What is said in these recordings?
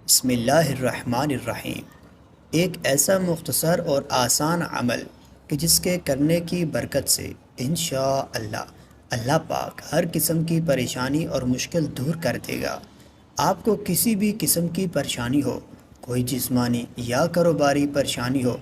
بسم اللہ الرحمن الرحیم۔ ایک ایسا مختصر اور آسان عمل کہ جس کے کرنے کی برکت سے انشاءاللہ اللہ پاک ہر قسم کی پریشانی اور مشکل دور کر دے گا۔ آپ کو کسی بھی قسم کی پریشانی ہو، کوئی جسمانی یا کاروباری پریشانی ہو،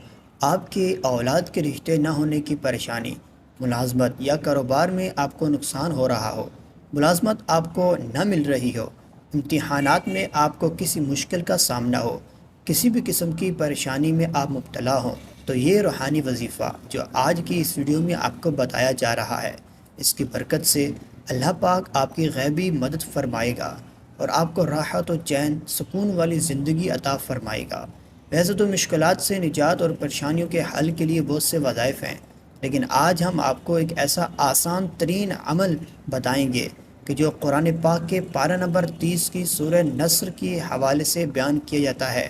آپ کے اولاد کے رشتے نہ ہونے کی پریشانی، ملازمت یا کاروبار میں آپ کو نقصان ہو رہا ہو، ملازمت آپ کو نہ مل رہی ہو، امتحانات میں آپ کو کسی مشکل کا سامنا ہو، کسی بھی قسم کی پریشانی میں آپ مبتلا ہوں، تو یہ روحانی وظیفہ جو آج کی اس ویڈیو میں آپ کو بتایا جا رہا ہے، اس کی برکت سے اللہ پاک آپ کی غیبی مدد فرمائے گا اور آپ کو راحت و چین سکون والی زندگی عطا فرمائے گا۔ ویسے تو مشکلات سے نجات اور پریشانیوں کے حل کے لیے بہت سے وظائف ہیں، لیکن آج ہم آپ کو ایک ایسا آسان ترین عمل بتائیں گے کہ جو قرآن پاک کے پارہ نمبر 30 کی سورہ نصر کے حوالے سے بیان کیا جاتا ہے۔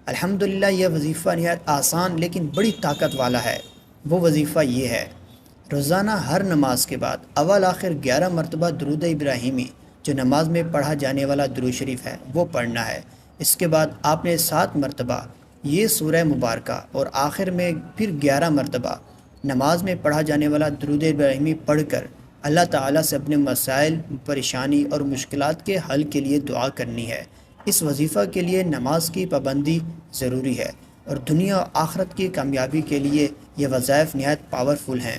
الحمدللہ یہ وظیفہ نہایت آسان لیکن بڑی طاقت والا ہے۔ وہ وظیفہ یہ ہے: روزانہ ہر نماز کے بعد اول آخر 11 مرتبہ درود ابراہیمی جو نماز میں پڑھا جانے والا درود شریف ہے وہ پڑھنا ہے۔ اس کے بعد آپ نے 7 مرتبہ یہ سورہ مبارکہ اور آخر میں پھر 11 مرتبہ نماز میں پڑھا جانے والا درود ابراہیمی پڑھ کر اللہ تعالیٰ سے اپنے مسائل، پریشانی اور مشکلات کے حل کے لیے دعا کرنی ہے۔ اس وظیفہ کے لیے نماز کی پابندی ضروری ہے اور دنیا و آخرت کی کامیابی کے لیے یہ وظائف نہایت پاورفل ہیں۔